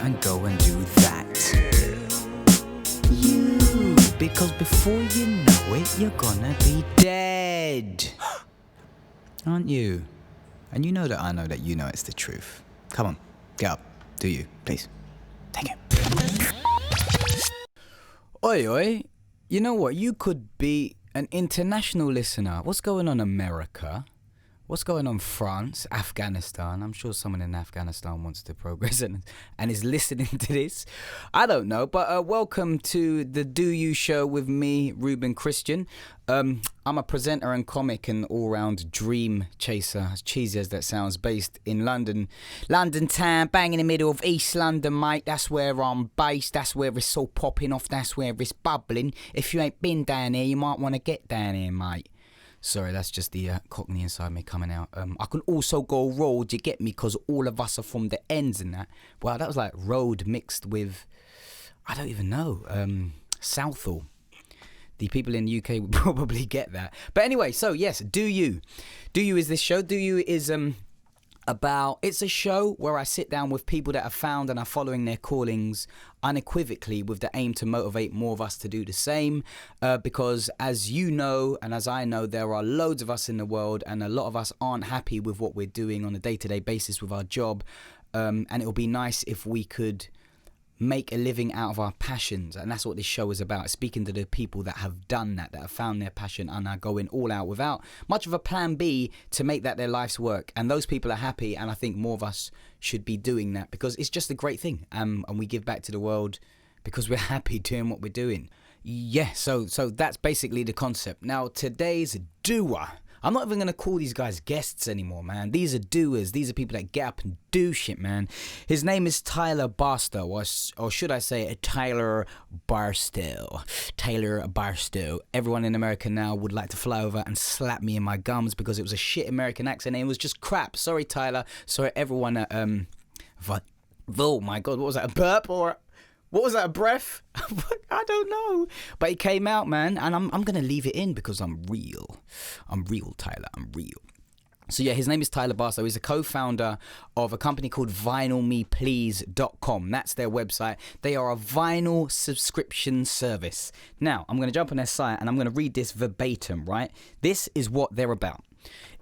and go and do that. You, because before you know it, you're gonna be dead. Aren't you? And you know that I know that you know it's the truth. Come on, get up. Do you, please? Thank you. Oi, oi. You know what? You could be an international listener. What's going on, America? What's going on, France, Afghanistan? I'm sure someone in Afghanistan wants to progress and is listening to this. I don't know, but welcome to the Do You Show with me, Reuben Christian. I'm a presenter and comic and all-round dream chaser, as cheesy as that sounds, based in London. London town, bang in the middle of East London, mate. That's where I'm based. That's where it's all popping off. That's where it's bubbling. If you ain't been down here, you might want to get down here, mate. Sorry, that's just the Cockney inside me coming out. I can also go road, you get me, because all of us are from the ends and that. Wow, that was like road mixed with, I don't even know, Southall. The people in the UK would probably get that. But anyway, so yes, Do You. Do You is this show. Do You is it's a show where I sit down with people that have found and are following their callings unequivocally with the aim to motivate more of us to do the same, because as you know and as I know, there are loads of us in the world and a lot of us aren't happy with what we're doing on a day-to-day basis with our job, and it would be nice if we could make a living out of our passions. And that's what this show is about, speaking to the people that have done that have found their passion and are going all out without much of a plan B to make that their life's work. And those people are happy, and I think more of us should be doing that because it's just a great thing, and we give back to the world because we're happy doing what we're doing. Yeah, so that's basically the concept. Now today's doer, I'm not even going to call these guys guests anymore, man. These are doers. These are people that get up and do shit, man. His name is Tyler Barstow, or should I say Tyler Barstow. Tyler Barstow. Everyone in America now would like to fly over and slap me in my gums because it was a shit American accent and it was just crap. Sorry, Tyler. Sorry, everyone at, oh my God, what was that, a burp or... What was that, a breath? I don't know. But it came out, man, and I'm going to leave it in because I'm real. I'm real, Tyler. I'm real. So yeah, his name is Tyler Barstow. He's a co-founder of a company called VinylMePlease.com. That's their website. They are a vinyl subscription service. Now, I'm going to jump on their site and I'm going to read this verbatim, right? This is what they're about.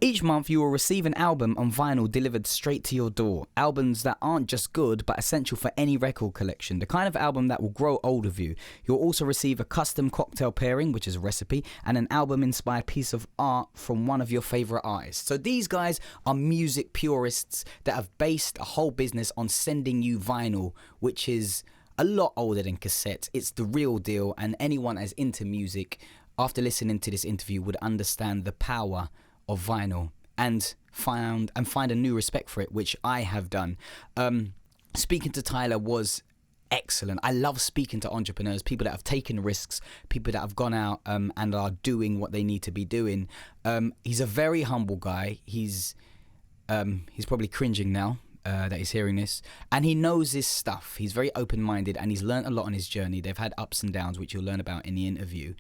Each month you will receive an album on vinyl delivered straight to your door. Albums that aren't just good but essential for any record collection. The kind of album that will grow old with you. You'll also receive a custom cocktail pairing, which is a recipe, and an album-inspired piece of art from one of your favourite artists. So these guys are music purists that have based a whole business on sending you vinyl, which is a lot older than cassettes. It's the real deal, and anyone that's into music, after listening to this interview, would understand the power of vinyl and find a new respect for it, which I have done. Speaking to Tyler was excellent. I love speaking to entrepreneurs, people that have taken risks, people that have gone out and are doing what they need to be doing. He's a very humble guy. He's probably cringing now that he's hearing this, and he knows his stuff. He's very open-minded and he's learned a lot on his journey. They've had ups and downs, which you'll learn about in the interview,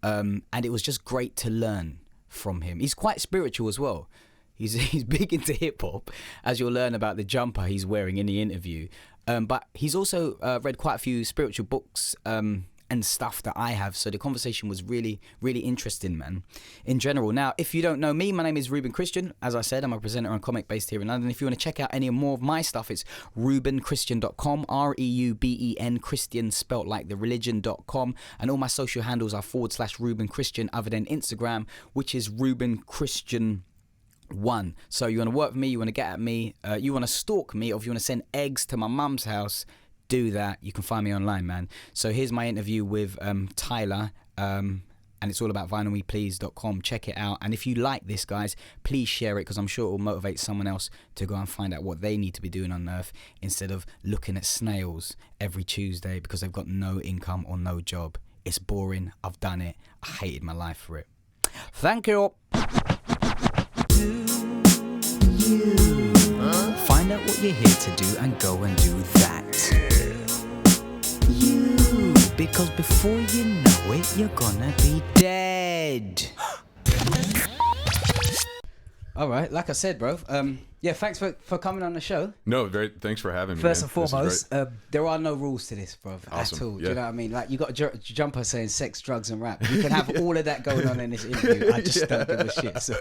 and it was just great to learn from him. He's quite spiritual as well. He's big into hip-hop, as you'll learn about the jumper he's wearing in the interview, but he's also read quite a few spiritual books and stuff that I have, so the conversation was really, really interesting, man, in general. Now, if you don't know me, my name is Reuben Christian. As I said, I'm a presenter and comic based here in London. If you want to check out any more of my stuff, it's ReubenChristian.com, REUBEN Christian, spelt like the religion.com, and all my social handles are /Reuben Christian, other than Instagram, which is Reuben Christian 1. So you want to work with me, you want to get at me, you want to stalk me, or if you want to send eggs to my mum's house, do that. You can find me online, man. So here's my interview with Tyler, and it's all about VinylMePlease.com. Check it out, and if you like this, guys, please share it, because I'm sure it will motivate someone else to go and find out what they need to be doing on earth instead of looking at snails every Tuesday because they've got no income or no job. It's boring. I've done it. I hated my life for it. Thank you. Find out what you're here to do and go and do that. You, because before you know it, you're gonna be dead. All right. Like I said, bro. Yeah, thanks for coming on the show. No, thanks for having me. First man. and foremost, there are no rules to this, bro, Awesome. at all. Yeah. Do you know what I mean? Like, you got a jumper saying sex, drugs, and rap. You can have all of that going on in this interview. I just don't give a shit. So.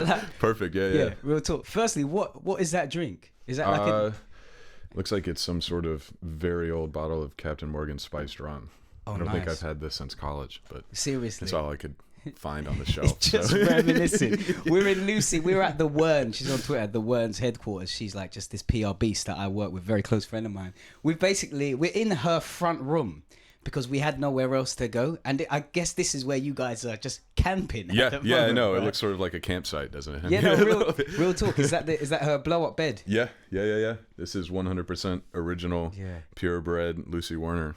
Like, Perfect. Yeah. Real talk. Firstly, what is that drink? Is that like a... Looks like it's some sort of very old bottle of Captain Morgan spiced rum. Oh, I don't think nice. I've had this since college, but Seriously. that's all I could find on the shelf. Just reminiscing. We're in Lucy. We're at the Wern. She's on Twitter. The Wern's headquarters. She's like just this PR beast that I work with. Very close friend of mine. We're in her front room because we had nowhere else to go, and I guess this is where you guys are just camping. Yeah, I know. Right? It looks sort of like a campsite, doesn't it? Yeah, no, real talk. Is that her blow up bed? Yeah. This is 100% original, purebred Lucy Werner.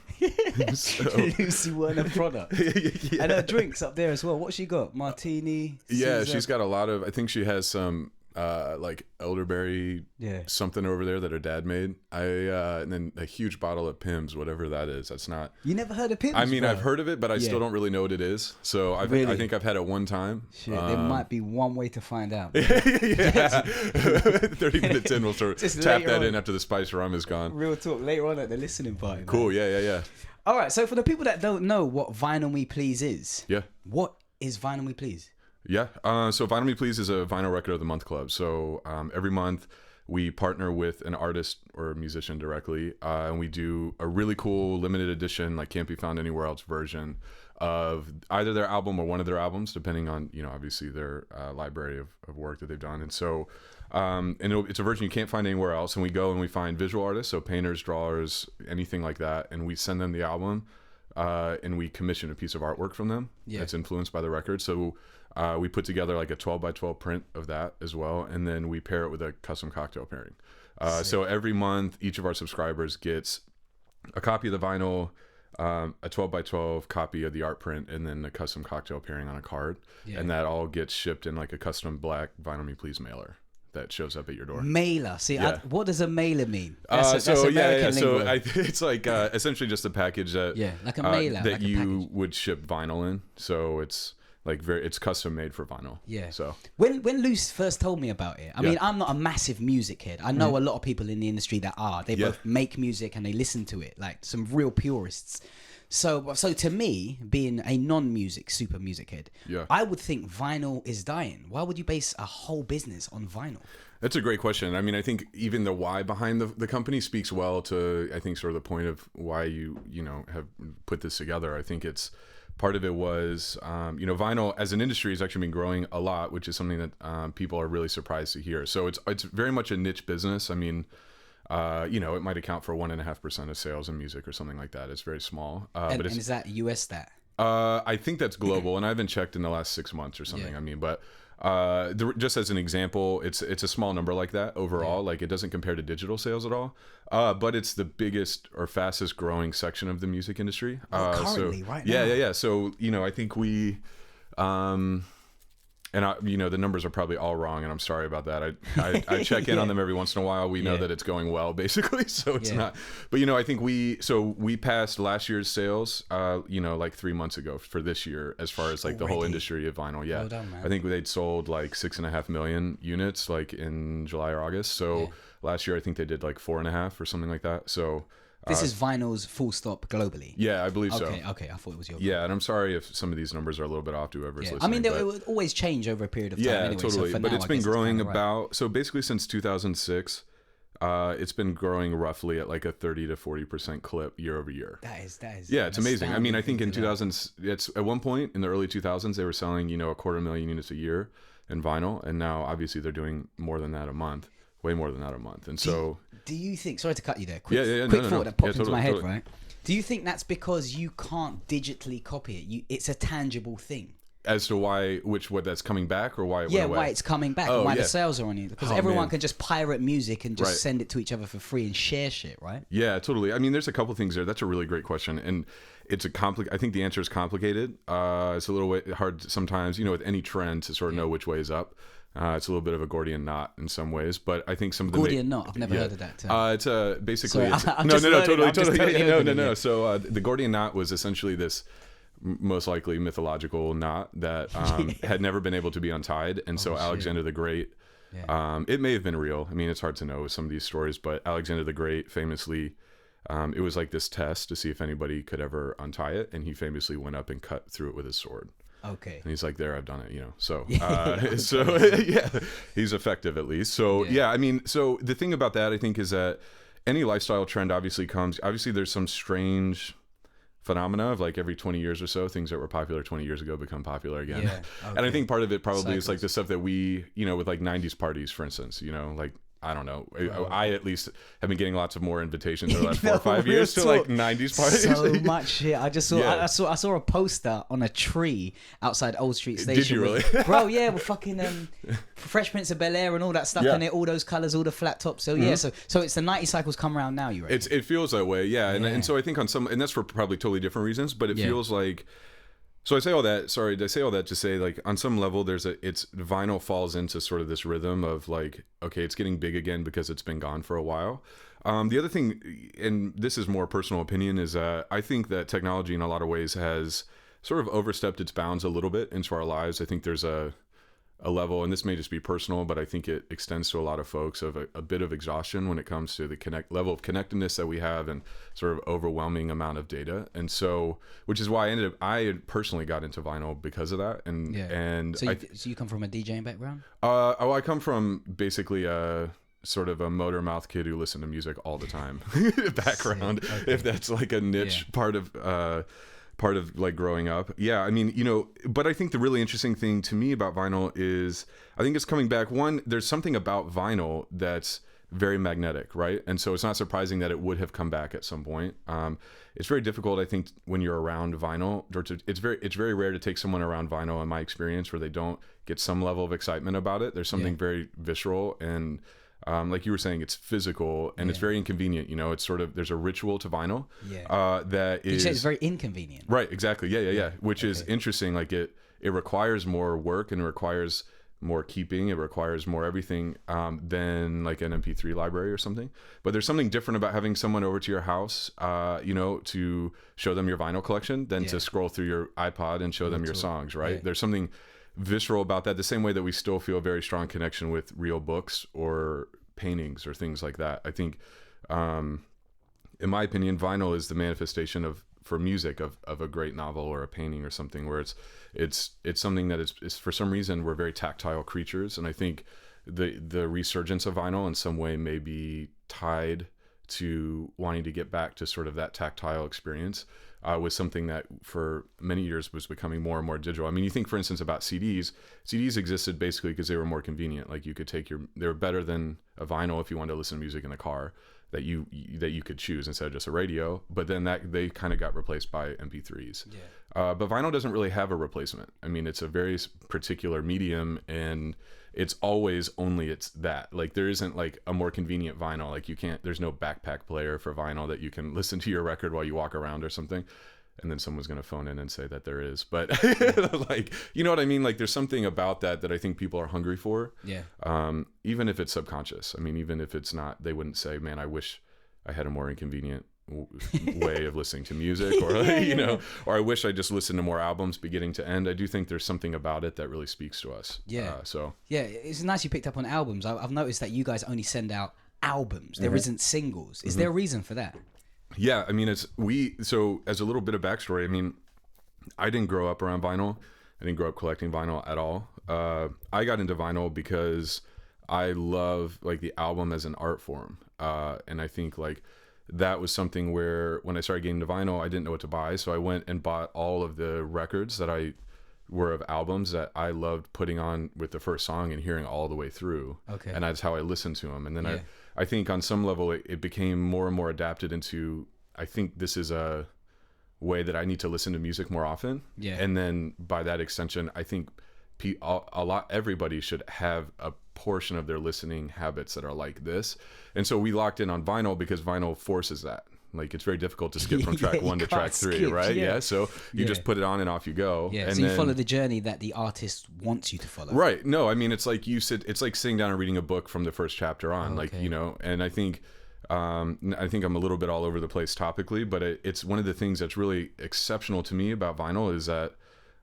Lucy Werner product. Yeah. And her drinks up there as well. What's she got? Martini. Yeah, Caesar? she's got a lot of. I think she has some like elderberry something over there that her dad made. And then a huge bottle of Pimm's, whatever that is. That's not. You never heard of Pimm's? I mean, bro? I've heard of it, but I still don't really know what it is. So I think I've had it one time. Shit, there might be one way to find out. 30 minutes in, we'll sort of tap that in after the spice rum is gone. Real talk later on at the listening party. Cool. Man. Yeah. All right. So for the people that don't know what VinylMePlease is, what is VinylMePlease? Yeah. So VinylMePlease is a Vinyl Record of the Month club. So every month we partner with an artist or a musician directly, and we do a really cool limited edition, like can't be found anywhere else version of either their album or one of their albums, depending on, obviously their library of work that they've done. And so it's a version you can't find anywhere else. And we go and we find visual artists, so painters, drawers, anything like that, and we send them the album, and we commission a piece of artwork from them that's influenced by the record. So we put together like a 12 by 12 print of that as well, and then we pair it with a custom cocktail pairing. So every month, each of our subscribers gets a copy of the vinyl, a 12 by 12 copy of the art print, and then a custom cocktail pairing on a card. And that all gets shipped in like a custom black VinylMePlease mailer that shows up at your door. Mailer. See, what does a mailer mean? That's American lingo. So it's like essentially just a package that like a mailer that like you would ship vinyl in. So it's like it's custom made for vinyl. So when Luce first told me about it, I mean, I'm not a massive music head. I know a lot of people in the industry that are. They both make music and they listen to it, like some real purists. So to me, being a non-music super music head, I would think vinyl is dying. Why would you base a whole business on vinyl? That's a great question. I mean, I think even the why behind the company speaks well to, I think, sort of the point of why you have put this together. I think it's part of it was, vinyl as an industry has actually been growing a lot, which is something that people are really surprised to hear. So it's very much a niche business. I mean, it might account for 1.5% of sales in music or something like that. It's very small. And is that US stat? I think that's global, and I haven't checked in the last 6 months or something. I mean, but just as an example, it's a small number like that overall. Like it doesn't compare to digital sales at all. But it's the biggest or fastest growing section of the music industry. Currently, right now. Yeah. So I think we. And the numbers are probably all wrong, and I'm sorry about that. I check in on them every once in a while. We know that it's going well, basically. So it's not. But I think we passed last year's sales, like 3 months ago for this year, as far as like the whole industry of vinyl. Yeah, well done, man. I think they'd sold like 6.5 million units, like in July or August. So last year, I think they did like 4.5 or something like that. So. This is vinyl's full stop globally. Yeah, I believe so. Okay. I thought it was your. Yeah, and I'm sorry if some of these numbers are a little bit off to whoever's listening. I mean, it would always change over a period of time. Yeah, anyway, totally. So but now, it's I been guess growing kinda about so basically since 2006. It's been growing roughly at like a 30 to 40% clip year over year. That is. Yeah, it's amazing. I mean, I think in 2000s, it's at one point in the early 2000s they were selling 250,000 units a year in vinyl, and now obviously they're doing more than that a month. Way more than that a month. And so do you think, sorry to cut you there, quick thought that popped into my head, right? Do you think that's because you can't digitally copy it? It's a tangible thing. As to what that's coming back, or why it went away? Why it's coming back, and why the sales are on it. Because everyone can just pirate music and just send it to each other for free and share shit, right? Yeah, totally. I mean, there's a couple things there. That's a really great question, and it's I think the answer is complicated. It's a little hard sometimes, with any trend to sort of know which way is up. It's a little bit of a Gordian knot in some ways, but I think some of the Gordian knot. I've never heard of that term. It's basically Sorry, totally. No. So the Gordian knot was essentially this most likely mythological knot that had never been able to be untied. And so Alexander the Great, it may have been real. I mean, it's hard to know with some of these stories, but Alexander the Great famously, it was like this test to see if anybody could ever untie it. And he famously went up and cut through it with his sword. Okay. And he's like, there, I've done it, you know. So, so yeah, he's effective at least. So, yeah, I mean, so the thing about that, I think, is that any lifestyle trend obviously there's some strange phenomena of like every 20 years or so, things that were popular 20 years ago become popular again. Yeah, okay. And I think part of it probably is like the stuff that we, you know, with like 90s parties, for instance, you know, like, I don't know. I at least have been getting lots of more invitations in the last 4 or 5 years to like 90s parties. So much shit. I just saw. I saw a poster on a tree outside Old Street Station. Did you really? Bro, yeah, with fucking Fresh Prince of Bel-Air and all that stuff in it, all those colors, all the flat tops. So yeah, so it's the 90 cycles come around now. You reckon? It feels that way, yeah. And so I think on some, and that's for probably totally different reasons, but it feels like. So I say all that, to say like on some level it's vinyl falls into sort of this rhythm of like, okay, it's getting big again because it's been gone for a while. The other thing, and this is more personal opinion, is I think that technology in a lot of ways has sort of overstepped its bounds a little bit into our lives. I think there's a level, and this may just be personal, but I think it extends to a lot of folks of a bit of exhaustion when it comes to the level of connectedness that we have and sort of overwhelming amount of data. And so, which is why I personally got into vinyl because of that. And so you come from a DJing background? I come from basically sort of a motor mouth kid who listened to music all the time background, if that's like a niche part of like growing up. Yeah, I mean, you know, but I think the really interesting thing to me about vinyl is, I think it's coming back. One, there's something about vinyl that's very magnetic, right? And so it's not surprising that it would have come back at some point. It's very difficult, I think, when you're around vinyl, it's very rare to take someone around vinyl, in my experience, where they don't get some level of excitement about it. There's something very visceral and like you were saying, it's physical and it's very inconvenient. You know, it's sort of, there's a ritual to vinyl that is. You say it's very inconvenient. Right, exactly. Yeah. Which is interesting. Like it requires more work and it requires more keeping. It requires more everything than like an MP3 library or something. But there's something different about having someone over to your house, you know, to show them your vinyl collection than to scroll through your iPod and show them your songs, right? Yeah. There's something visceral about that, the same way that we still feel a very strong connection with real books or paintings or things like that. I think in my opinion, vinyl is the manifestation for music of a great novel or a painting or something, where it's something that is for some reason we're very tactile creatures, and I think the resurgence of vinyl in some way may be tied to wanting to get back to sort of that tactile experience with something that for many years was becoming more and more digital. I mean, you think, for instance, about CDs. CDs existed basically because they were more convenient. Like you could they were better than a vinyl if you wanted to listen to music in the car that you could choose instead of just a radio. But then they kind of got replaced by MP3s. Yeah. But vinyl doesn't really have a replacement. I mean, it's a very particular medium, and it's always it's that. Like there isn't like a more convenient vinyl. Like there's no backpack player for vinyl that you can listen to your record while you walk around or something. And then someone's going to phone in and say that there is. But like, you know what I mean? Like there's something about that I think people are hungry for. Yeah. Even if it's subconscious. I mean, even if it's not, they wouldn't say, man, I wish I had a more inconvenient way of listening to music, or you know, or I wish I just listened to more albums beginning to end. I do think there's something about it that really speaks to us. Yeah. It's nice you picked up on albums. I've noticed that you guys only send out albums. There isn't singles. Is there a reason for that? Yeah, I mean, so as a little bit of backstory, I mean, I didn't grow up around vinyl. I didn't grow up collecting vinyl at all. I got into vinyl because I love like the album as an art form. And I think like that was something where when I started getting into vinyl, I didn't know what to buy. So I went and bought all of the records that were of albums that I loved putting on with the first song and hearing all the way through. Okay. And that's how I listened to them. And then I think on some level it became more and more adapted into, I think this is a way that I need to listen to music more often. Yeah. And then by that extension, I think everybody should have a portion of their listening habits that are like this. And so we locked in on vinyl because vinyl forces that. Like it's very difficult to skip from track 1 to track 3, right? Yeah. So you just put it on and off you go. Yeah. And so you follow the journey that the artist wants you to follow. Right. No, I mean, it's like it's like sitting down and reading a book from the first chapter on, like, you know, and I think I think I'm a little bit all over the place topically, but it's one of the things that's really exceptional to me about vinyl is that,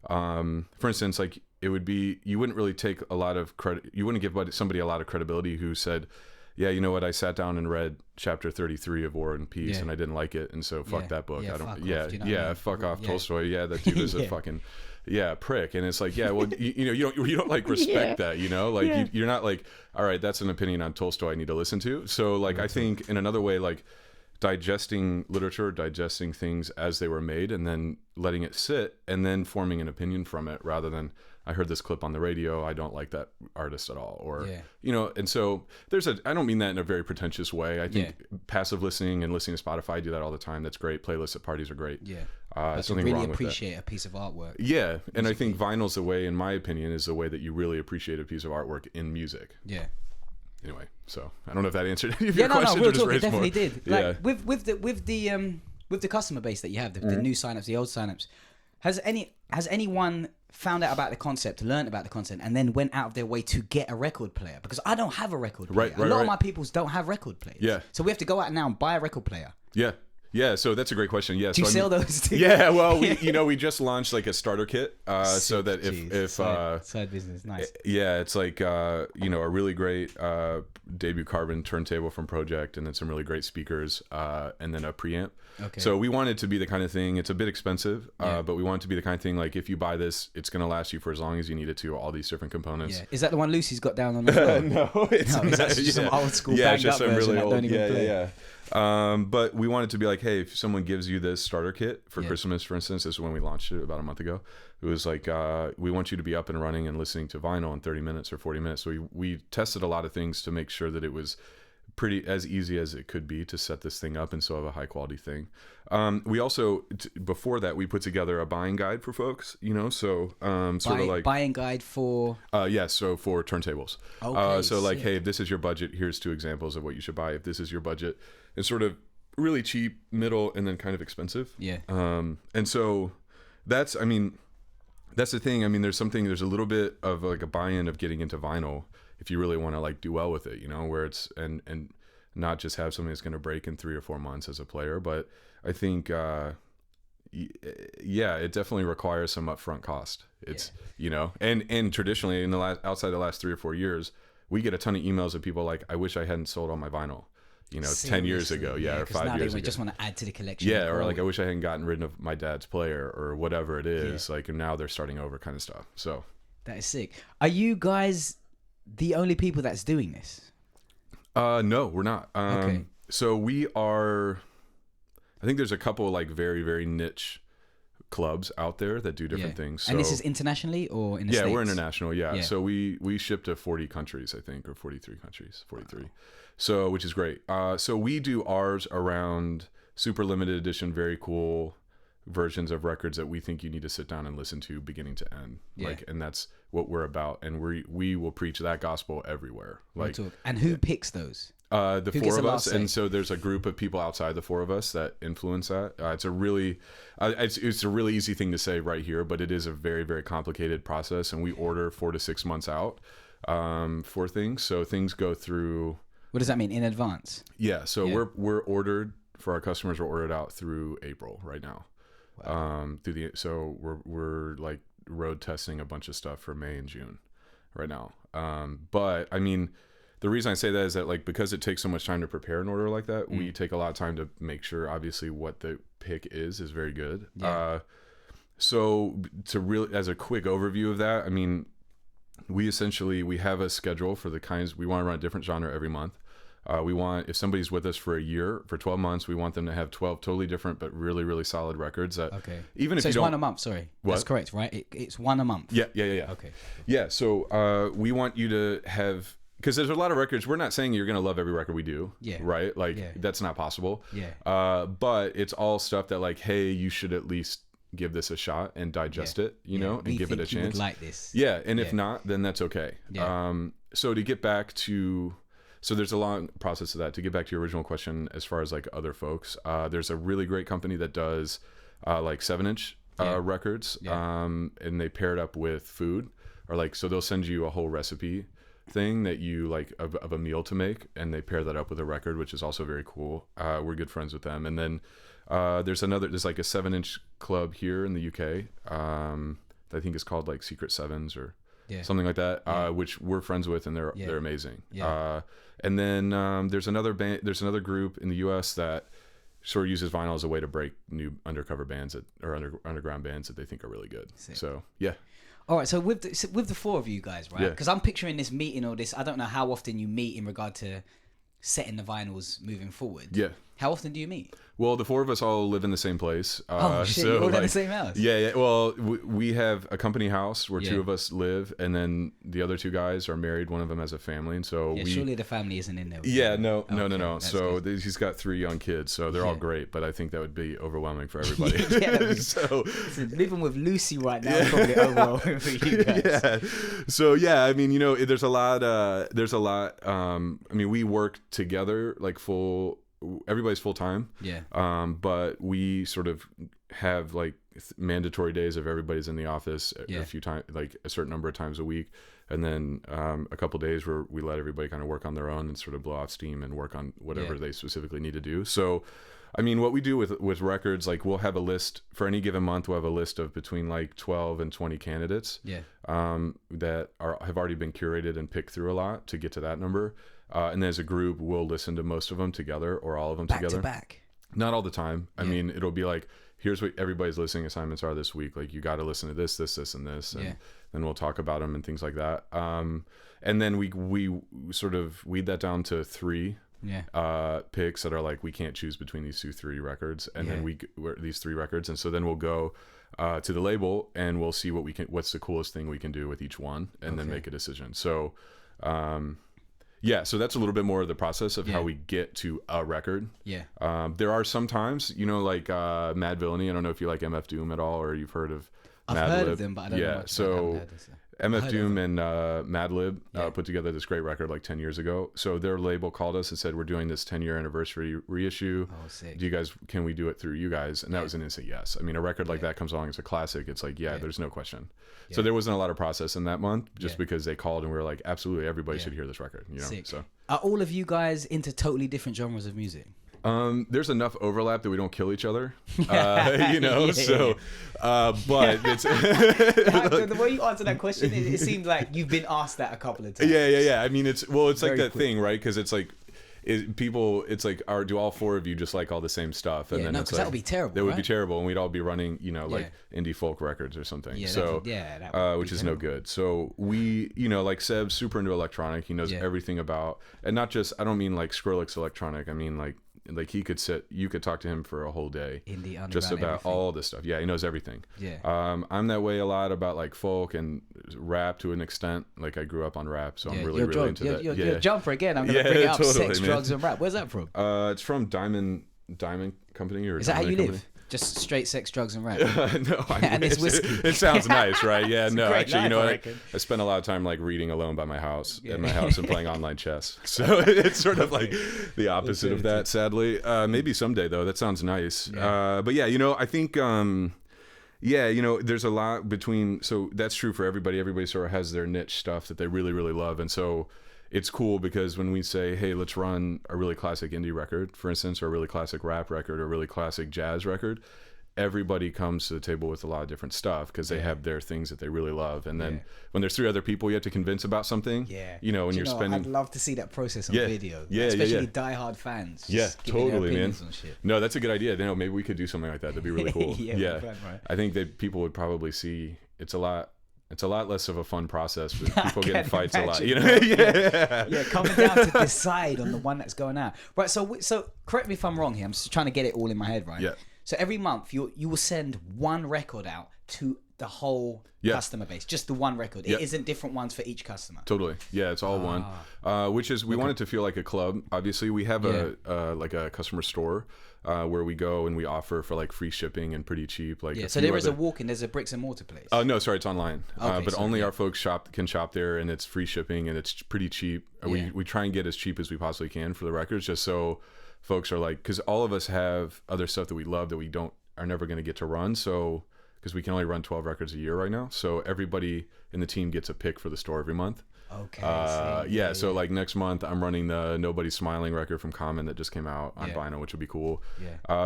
for instance, like it would be, you wouldn't really take a lot of credit. You wouldn't give somebody a lot of credibility who said, yeah, you know what? I sat down and read chapter 33 of War and Peace, and I didn't like it, and so fuck that book. I don't. Fuck off, fuck off, Tolstoy. Yeah, that dude is a fucking prick. And it's like, yeah, well, you don't like respect that, like you're not like, all right, that's an opinion on Tolstoy I need to listen to. So like, I think in another way, like digesting literature, digesting things as they were made, and then letting it sit, and then forming an opinion from it, rather than I heard this clip on the radio, I don't like that artist at all, or and so I don't mean that in a very pretentious way. I think passive listening and listening to Spotify, I do that all the time. That's great. Playlists at parties are great. But to really appreciate a piece of artwork. Yeah, and I think vinyl's the way, in my opinion, is the way that you really appreciate a piece of artwork in music. Yeah. Anyway, so I don't know if that answered any of your questions. No, real talk, it definitely did. Like with the customer base that you have, the new signups, the old signups, has anyone found out about the concept, learned about the concept, and then went out of their way to get a record player? Because I don't have a record player. A lot of my peoples don't have record players. Yeah. So we have to go out now and buy a record player. Yeah. Yeah, so that's a great question. Yeah, do you sell those too? Yeah, well, we just launched like a starter kit, so that if side business, nice. Yeah, it's like a really great debut carbon turntable from Project, and then some really great speakers, and then a preamp. Okay. So we want it to be the kind of thing. It's a bit expensive, but we want it to be the kind of thing like if you buy this, it's going to last you for as long as you need it to. All these different components. Yeah. Is that the one Lucy's got down on the floor? No, it's not. That's just some old school banged up version really that old. Don't even play. Yeah. But we want it to be like, hey, if someone gives you this starter kit for Christmas, for instance, this is when we launched it about a month ago. It was like, we want you to be up and running and listening to vinyl in 30 minutes or 40 minutes. So we tested a lot of things to make sure that it was pretty as easy as it could be to set this thing up and still have a high quality thing. We also, before that, we put together a buying guide for folks, so sort of like buying guide for so for turntables. Okay, so like, hey, if this is your budget, here's 2 examples of what you should buy. If this is your budget, it's sort of really cheap, middle, and then kind of expensive. Yeah. And so that's the thing. I mean, there's a little bit of like a buy-in of getting into vinyl if you really want to like do well with it, where it's and not just have something that's going to break in 3 or 4 months as a player. But I think, it definitely requires some upfront cost. It's, and traditionally outside the last 3 or 4 years, we get a ton of emails of people like, I wish I hadn't sold all my vinyl, 10 years ago. Or 5 years ago. Just want to add to the collection. Yeah. Or like, I wish I hadn't gotten rid of my dad's player or whatever it is. Like, and now they're starting over kind of stuff. So that is sick. Are you guys the only people that's doing this? No, we're not. Okay. So we are, I think there's a couple like very, very niche clubs out there that do different things. So, and this is internationally or in the States? Yeah, we're international. Yeah. So we ship to 40 countries, I think, or 43 countries, 43. Wow. So, which is great. So we do ours around super limited edition, very cool versions of records that we think you need to sit down and listen to beginning to end. And that's what we're about. And we will preach that gospel everywhere. And who picks those? The 4 of us, and so there's a group of people outside the 4 of us that influence that. It's a really easy thing to say right here, but it is a very, very complicated process, and we order 4 to 6 months out for things. So things go through. What does that mean in advance? Yeah, so we're ordered for our customers. We're ordered out through April right now. Wow. So we're like road testing a bunch of stuff for May and June right now. But I mean, the reason I say that is that like because it takes so much time to prepare an order like that, we take a lot of time to make sure obviously what the pick is very good. Yeah. So to really, as a quick overview of that, I mean, we have a schedule for the kinds we want to run a different genre every month. We want, if somebody's with us for a year, for 12 months, we want them to have 12 totally different but really, really solid records. That even if so you it's don't, 1 a month. Sorry, that's correct, right? It's 1 a month. Yeah. Okay. Yeah. So we want you to have, because there's a lot of records. We're not saying you're going to love every record we do. Yeah. Right. Like that's not possible. Yeah. But it's all stuff that like, hey, you should at least give this a shot and digest it, and give it a chance. You would like this. Yeah. And if not, then that's okay. Yeah. So to get back to. So there's a long process of that. To get back to your original question, as far as like other folks, there's a really great company that does like 7-inch records, and they pair it up with food, or like so they'll send you a whole recipe thing that you like of a meal to make, and they pair that up with a record, which is also very cool. We're good friends with them. And then there's like a 7-inch club here in the UK that I think is called like Secret Sevens or something like that, which we're friends with, and they're amazing. And then there's another group in the US that sort of uses vinyl as a way to break new undercover bands underground bands that they think are really good. Sick. So yeah. All right, so with the four of you guys, right? Because I'm picturing this meeting or this. I don't know how often you meet in regard to setting the vinyls moving forward. Yeah. How often do you meet? Well, the four of us all live in the same place. Oh shit! So, you all like, in the same house? Yeah. Well, we have a company house where two of us live, and then the other two guys are married. One of them has a family, and so surely the family isn't in there. No. That's So he's got 3 young kids, so they're all great. But I think that would be overwhelming for everybody. So living with Lucy right now is probably overwhelming for you guys. Yeah. So yeah, I mean, there's a lot. I mean, we work together like everybody's full time. Yeah. But we sort of have like mandatory days of everybody's in the office a few times, like a certain number of times a week, and then a couple days where we let everybody kind of work on their own and sort of blow off steam and work on whatever they specifically need to do. So, I mean, what we do with records, like we'll have a list for any given month. We'll have a list of between like 12 and 20 candidates. That have already been curated and picked through a lot to get to that number. And as a group, we'll listen to most of them together or all of them together. Back to back. Not all the time. I mean, it'll be like, here's what everybody's listening assignments are this week. Like, you got to listen to this, and this. And then we'll talk about them and things like that. And then we sort of weed that down to 3 picks that are like, we can't choose between these 3 records. And then these 3 records. And so then we'll go to the label and we'll see what's the coolest thing we can do with each one, and then make a decision. So, so that's a little bit more of the process of how we get to a record. There are some times, like Mad Villainy. I don't know if you like MF Doom at all, or you've heard of I've heard of them, but I don't know much about them. MF Doom and Madlib put together this great record like 10 years ago. So their label called us and said, we're doing this 10-year anniversary reissue. Oh, sick. Can we do it through you guys? And that was an instant yes. I mean, a record like that comes along, it's a classic. It's like, there's no question. So there wasn't a lot of process in that month, just because they called and we were like, absolutely, everybody should hear this record. Sick. So are all of you guys into totally different genres of music? There's enough overlap that we don't kill each other, so, but it's the way you answer that question, it seems like you've been asked that a couple of times. Yeah. I mean, it's like that quick thing, right? Because it's like, it's like, do all 4 of you just like all the same stuff? And then it's like, that would be terrible. That would be terrible, and we'd all be running, like indie folk records or something. Which is no good. So we, like Seb's super into electronic. He knows everything about, and not just, I don't mean like Skrillex electronic. I mean like you could talk to him for a whole day, indie, just about everything. all this stuff. He knows everything. I'm that way a lot about like folk and rap to an extent. Like, I grew up on rap, so I'm really into that. You're a jumper again. I'm gonna bring it up. Totally, Sex, man. drugs, and rap. Where's that from? It's from Diamond Company, or is that how you Company? live? Just straight sex, drugs, and rap. No, and it's whiskey. It sounds nice, right? Yeah, no, actually, life, I spent a lot of time like reading alone by my house, and playing online chess. So it's sort of like the opposite of that, sadly. Maybe someday though. That sounds nice. But I think there's a lot between. So that's true for everybody. Everybody sort of has their niche stuff that they really, really love, and so it's cool because when we say, hey, let's run a really classic indie record, for instance, or a really classic rap record, or a really classic jazz record, everybody comes to the table with a lot of different stuff because they have their things that they really love. And then when there's 3 other people you have to convince about something, when you're spending... I'd love to see that process on video. Especially diehard fans. Totally, man. Shit. No, that's a good idea. Maybe we could do something like that. That'd be really cool. Right. I think that people would probably see it's a lot less of a fun process with people getting fights imagine, a lot, coming down to decide on the one that's going out. Right, so correct me if I'm wrong here. I'm just trying to get it all in my head, right? So every month you will send one record out to the whole customer base, just the one record. It isn't different ones for each customer. Totally. Yeah, it's all one. Which is, we want it to feel like a club. Obviously, we have a customer store where we go and we offer for like free shipping and pretty cheap. So there is a walk-in. There's a bricks and mortar place. Oh no, sorry, it's online. But only our folks can shop there, and it's free shipping and it's pretty cheap. We try and get as cheap as we possibly can for the records, just so folks are like, because all of us have other stuff that we love that we are never going to get to run. So because we can only run 12 records a year right now, so everybody in the team gets a pick for the store every month. Okay. Yeah, so like next month I'm running the Nobody Smiling record from Common that just came out on vinyl, which would be cool.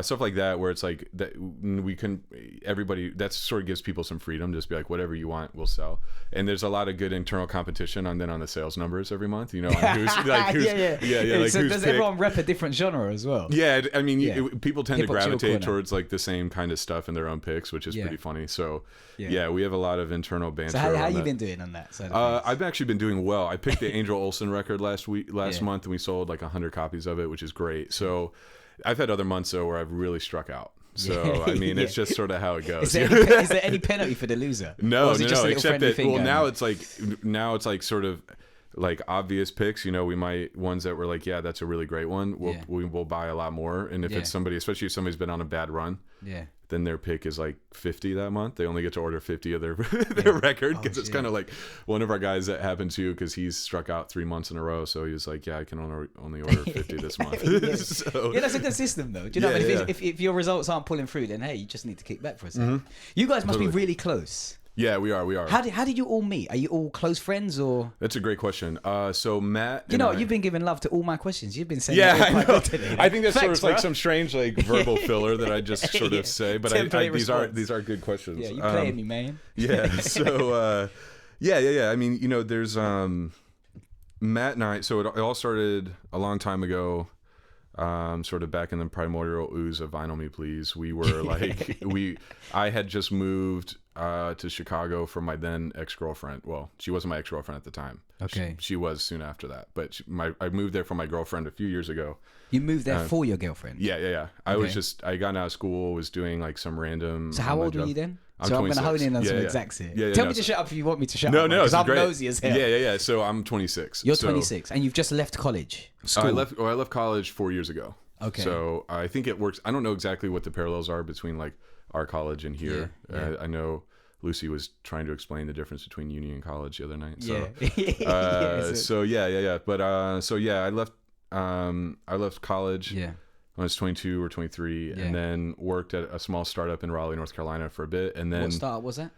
Stuff like that, where it's like that we can, everybody, that sort of gives people some freedom, just be like, whatever you want, we'll sell. And there's a lot of good internal competition on the sales numbers every month, on who's like who's like so who's does picked. everyone rep a different genre as well? Yeah, I mean, people tend to Hip-hop's your gravitate corner. towards like the same kind of stuff in their own picks, which is pretty funny. So yeah, we have a lot of internal banter. So how on you that. been doing on that side of things? I've actually been doing well. I picked the Angel Olsen record last month, and we sold like 100 copies of it, which is great. So I've had other months though where I've really struck out. So I mean, it's just sort of how it goes. Is there any penalty for the loser? No. Except that now it's like sort of like obvious picks. We might ones that were like, yeah, that's a really great one. We will buy a lot more. And if it's somebody, especially if somebody's been on a bad run, then their pick is like 50 that month. They only get to order 50 of their record, because it's kind of like one of our guys that happened to, because he's struck out 3 months in a row. So he was like, yeah, I can only order 50 this month. So, that's a good system though. Do you know what I mean? If your results aren't pulling through, then hey, you just need to kick back for a second. You guys must be really close. Yeah, we are. How did you all meet? Are you all close friends or? That's a great question. So Matt, you've been giving love to all my questions. You've been saying, I know. Today, I think that's Thanks, sort of like some strange like verbal filler that I just sort of say, but these are good questions. Yeah, you playing me, man. Yeah. So yeah. I mean, there's Matt and I. So it all started a long time ago. Sort of back in the primordial ooze of VinylMePlease. We were like, I had just moved to Chicago from my then ex-girlfriend. Well, she wasn't my ex-girlfriend at the time. Okay. She was soon after that. But I moved there for my girlfriend a few years ago. You moved there for your girlfriend? Yeah. I got out of school, was doing like some random. So how old were you then? I'm so 26. I'm going to hone in on some exacts here. Tell me to shut up if you want me to shut up. No, because I'm great. nosy as hell. Yeah. So I'm 26. You're 26, and you've just left college. School. I left college 4 years ago. Okay. So I think it works. I don't know exactly what the parallels are between like our college and here. Yeah. I know Lucy was trying to explain the difference between uni and college the other night. So, But I left college. Yeah. When I was 22 or 23, and then worked at a small startup in Raleigh, North Carolina for a bit. And then what startup was that?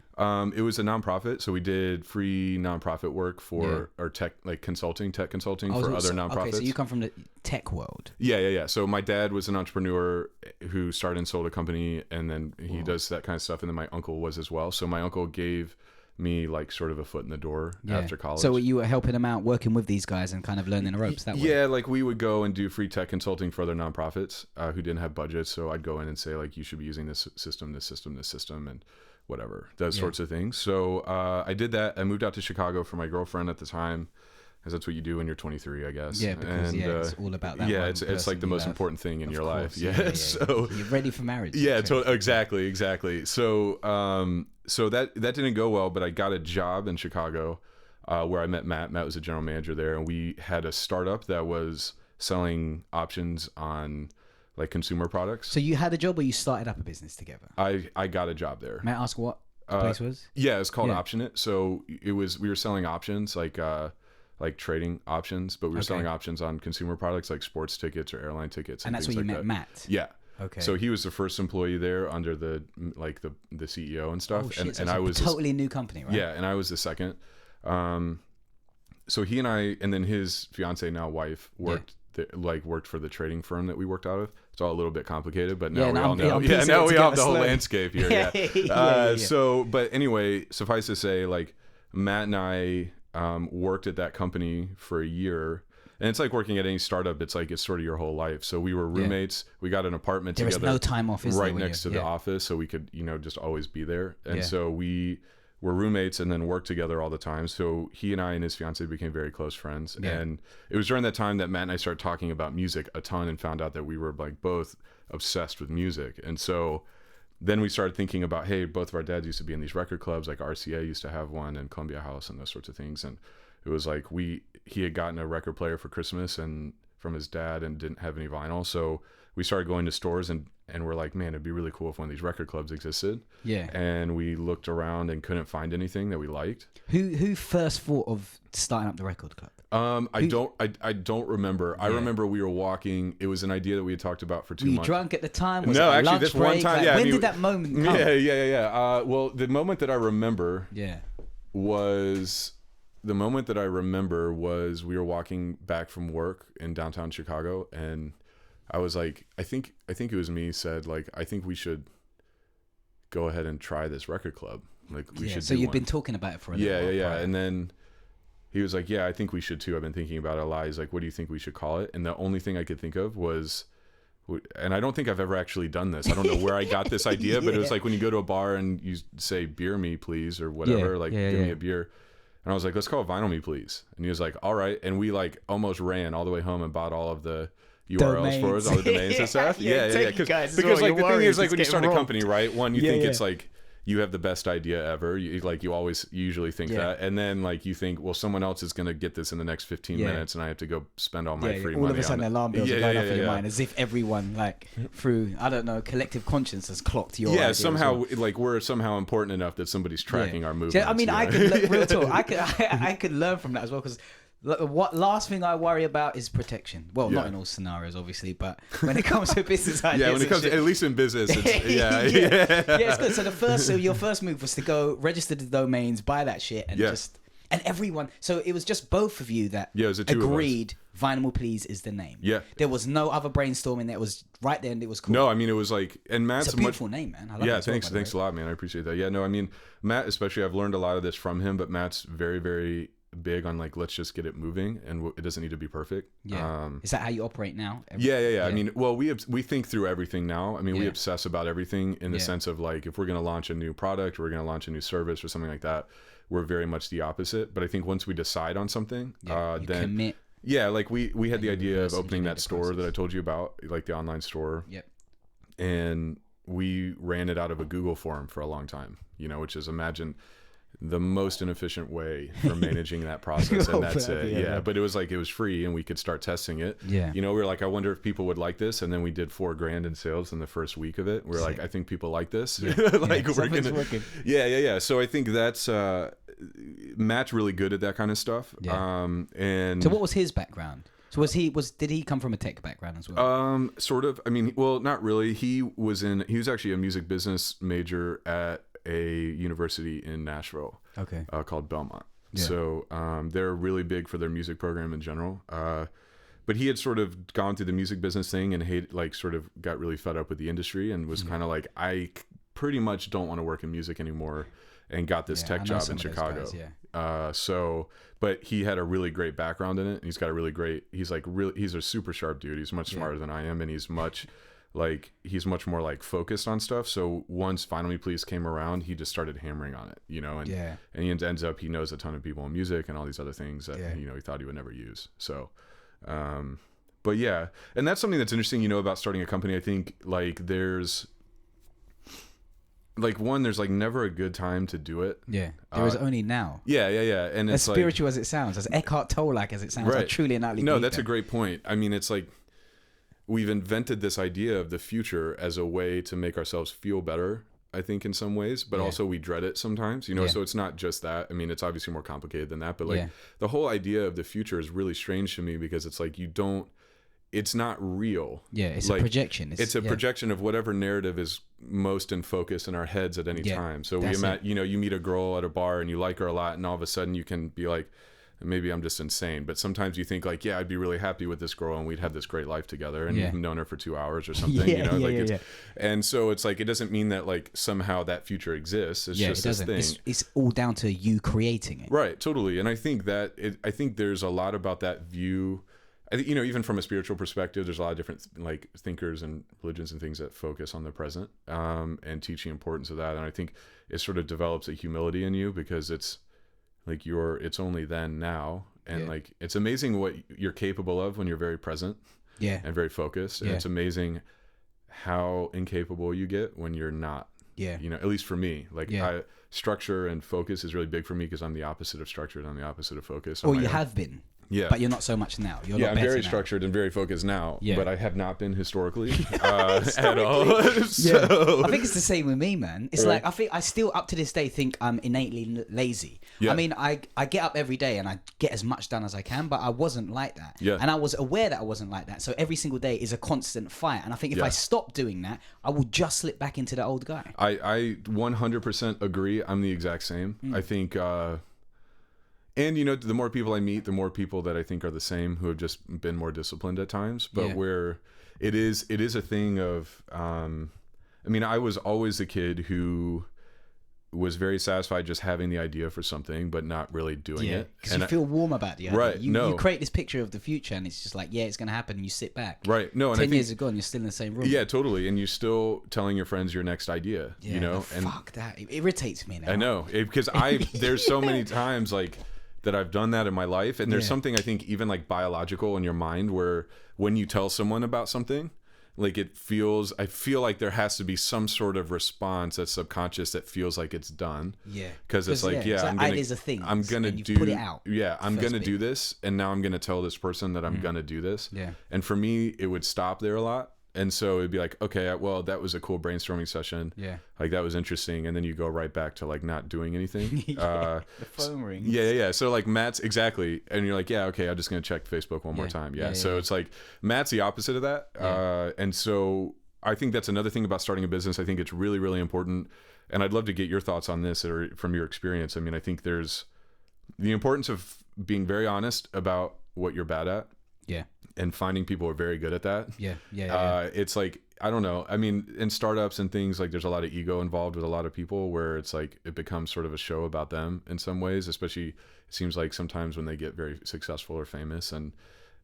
It was a nonprofit, so we did free nonprofit work for our tech consulting for other nonprofits. Okay, so you come from the tech world. Yeah. So my dad was an entrepreneur who started and sold a company, and then he does that kind of stuff. And then my uncle was as well. So my uncle gave me like sort of a foot in the door after college. So you were helping them out, working with these guys and kind of learning the ropes that way? Yeah, like we would go and do free tech consulting for other nonprofits who didn't have budgets. So I'd go in and say like, you should be using this system, and whatever, those sorts of things. So I did that. I moved out to Chicago for my girlfriend at the time, because that's what you do when you're 23, I guess. Yeah, because it's all about that. Yeah, it's like the most important thing in your life. Yeah. So you're ready for marriage. Yeah, exactly. So so that didn't go well, but I got a job in Chicago where I met Matt. Matt was a general manager there, and we had a startup that was selling options on like consumer products. So you had a job, or you started up a business together? I got a job there. May I ask what the place was? Yeah, it's called Option It. So we were selling options like trading options, but we were selling options on consumer products like sports tickets or airline tickets. And that's where you met Matt? Yeah. Okay. So he was the first employee there under the CEO and stuff. Oh, shit. And I was totally new company, right? Yeah, and I was the second. So he and I, and then his fiance, now wife, worked for the trading firm that we worked out of. It's all a little bit complicated, but now we all know. Yeah, now we all have the whole landscape here. Yeah. So, but anyway, suffice to say, like Matt and I worked at that company for a year. And it's like working at any startup. It's like, it's sort of your whole life. So we were roommates. We got an apartment together. There is no time off, right next to the office. So we could, just always be there. And so we were roommates and then worked together all the time. So he and I and his fiance became very close friends. Yeah. And it was during that time that Matt and I started talking about music a ton and found out that we were like both obsessed with music. And so then we started thinking about, hey, both of our dads used to be in these record clubs, like RCA used to have one, and Columbia House and those sorts of things. And it was like he had gotten a record player for Christmas and from his dad and didn't have any vinyl. So we started going to stores and we're like, man, it'd be really cool if one of these record clubs existed. Yeah. And we looked around and couldn't find anything that we liked. Who first thought of starting up the record club? I don't remember. Yeah. I remember we were walking. It was an idea that we had talked about for 2 months. Were you drunk at the time? Was no, it actually, this break? one time. When did that moment come? Yeah. Well, the moment that I remember was the moment that I remember was we were walking back from work in downtown Chicago, and I was like, I think it was me said like, I think we should go ahead and try this record club. Like we should. So you've been talking about it for a little while. Yeah. And then he was like, yeah, I think we should too. I've been thinking about it a lot. He's like, what do you think we should call it? And the only thing I could think of was, and I don't think I've ever actually done this. I don't know where I got this idea, but it was like when you go to a bar and you say beer me please or whatever, give me a beer. And I was like, let's call it VinylMePlease. And he was like, all right. And we like almost ran all the way home and bought all of the URLs for us, all the domains and stuff. Yeah. Because like the thing is like when you start a company, right? One, you think it's like you have the best idea ever. You usually think that. And then like you think, well, someone else is going to get this in the next 15 minutes and I have to go spend all my free money on it. All of a sudden alarm bells are going off in your mind as if everyone like through, I don't know, collective conscience has clocked your idea somehow like we're somehow important enough that somebody's tracking our movements. Yeah, I mean, I could real talk. I could learn from that as well because what last thing I worry about is protection. Well, not in all scenarios, obviously, but when it comes to business ideas, when it comes to, at least in business, it's, it's good. So your first move was to go register the domains, buy that shit, and and everyone. So it was just both of you that it was the two agreed. VinylMePlease is the name. Yeah, there was no other brainstorming. That was right there, and it was cool. No, I mean it was like, and Matt's it's a beautiful name, man. I love thanks a lot, man. I appreciate that. Yeah, no, I mean Matt, especially, I've learned a lot of this from him, but Matt's very, very big on like, let's just get it moving and it doesn't need to be perfect. Is that how you operate now? I mean, well, we think through everything now. I mean, we obsess about everything in the sense of like, if we're going to launch a new product, or we're going to launch a new service or something like that, we're very much the opposite. But I think once we decide on something, then commit. Like we had the idea of opening that store that I told you about, like the online store. And we ran it out of a Google form for a long time, which is, imagine the most inefficient way for managing that process, and that's it. But it was free and we could start testing it. We were like, I wonder if people would like this, and then we did $4,000 in sales in the first week of it. We're like, I think people like this. Like we're gonna working. So I think that's Matt's really good at that kind of stuff. And so what was his background? So did he come from a tech background as well? Sort of. I mean, well, not really. He was actually a music business major at a university in Nashville, called Belmont. So they're really big for their music program in general. But he had sort of gone through the music business thing and sort of got really fed up with the industry and was kind of like, I pretty much don't want to work in music anymore, and got this tech job in Chicago. But he had a really great background in it, and he's got he's a super sharp dude. He's much smarter than I am, and he's much more like focused on stuff. So once VinylMePlease came around, he just started hammering on it, and he ends up, he knows a ton of people in music and all these other things that he thought he would never use. So but and that's something that's interesting, about starting a company. I think like there's there's never a good time to do it. There is only now. And as spiritual as it sounds, as Eckhart Tolle-like as it sounds, I truly and utterly believe that's a great point. I mean, it's like we've invented this idea of the future as a way to make ourselves feel better, I think, in some ways, but also we dread it sometimes, so it's not just that. I mean, it's obviously more complicated than that, but the whole idea of the future is really strange to me, because it's like it's not real. It's a projection. It's a projection of whatever narrative is most in focus in our heads at any time. So you meet a girl at a bar and you like her a lot, and all of a sudden you can be like, maybe I'm just insane, but sometimes you think like, I'd be really happy with this girl and we'd have this great life together, and you've known her for 2 hours or something, and so it's like, it doesn't mean that like somehow that future exists. It's just this thing. It's all down to you creating it. Right. Totally. And I think I think there's a lot about that view. I think, even from a spiritual perspective, there's a lot of different like thinkers and religions and things that focus on the present, and teach the importance of that. And I think it sort of develops a humility in you, because it's like it's only then now, and like it's amazing what you're capable of when you're very present and very focused, and it's amazing how incapable you get when you're not. At least for me, like structure and focus is really big for me, because I'm the opposite of structure and I'm the opposite of focus. Or you have been. But you're not so much now. You're I'm very structured and very focused now, but I have not been historically at all. So. I think it's the same with me, man. It's like, I still up to this day think I'm innately lazy. I mean, I get up every day and I get as much done as I can, but I wasn't like that. And I was aware that I wasn't like that. So every single day is a constant fight. And I think if I stop doing that, I will just slip back into the old guy. I 100% agree. I'm the exact same. I think... And, you know, the more people I meet, the more people that I think are the same who have just been more disciplined at times. But where it is a thing of, I mean, I was always the kid who was very satisfied just having the idea for something, but not really doing it. Because you feel warm about the idea. Right. You create this picture of the future and it's just like, yeah, it's going to happen. And you sit back. Right. No, and 10 years ago and you're still in the same room. Yeah, totally. And you're still telling your friends your next idea, you know? Fuck that. It irritates me now. I know. Because there's so many times like that I've done that in my life. And there's something I think even like biological in your mind where when you tell someone about something, like I feel like there has to be some sort of response that's subconscious that feels like it's done. Yeah. Because it's like, ideas are things. I'm going to put it out. Yeah. I'm going to do this. And now I'm going to tell this person that I'm going to do this. Yeah. And for me, it would stop there a lot. And so it'd be like, okay, well, that was a cool brainstorming session. Yeah. Like that was interesting. And then you go right back to like not doing anything. The phone rings. Yeah. So like Matt's exactly. And you're like, yeah, okay, I'm just going to check Facebook one more time. Yeah. So it's like Matt's the opposite of that. And so I think that's another thing about starting a business. I think it's really, really important. And I'd love to get your thoughts on this or from your experience. I mean, I think there's the importance of being very honest about what you're bad at. Yeah. And finding people who are very good at that. Yeah. It's like, I don't know. I mean, in startups and things, like there's a lot of ego involved with a lot of people where it's like it becomes sort of a show about them in some ways, especially it seems like sometimes when they get very successful or famous, and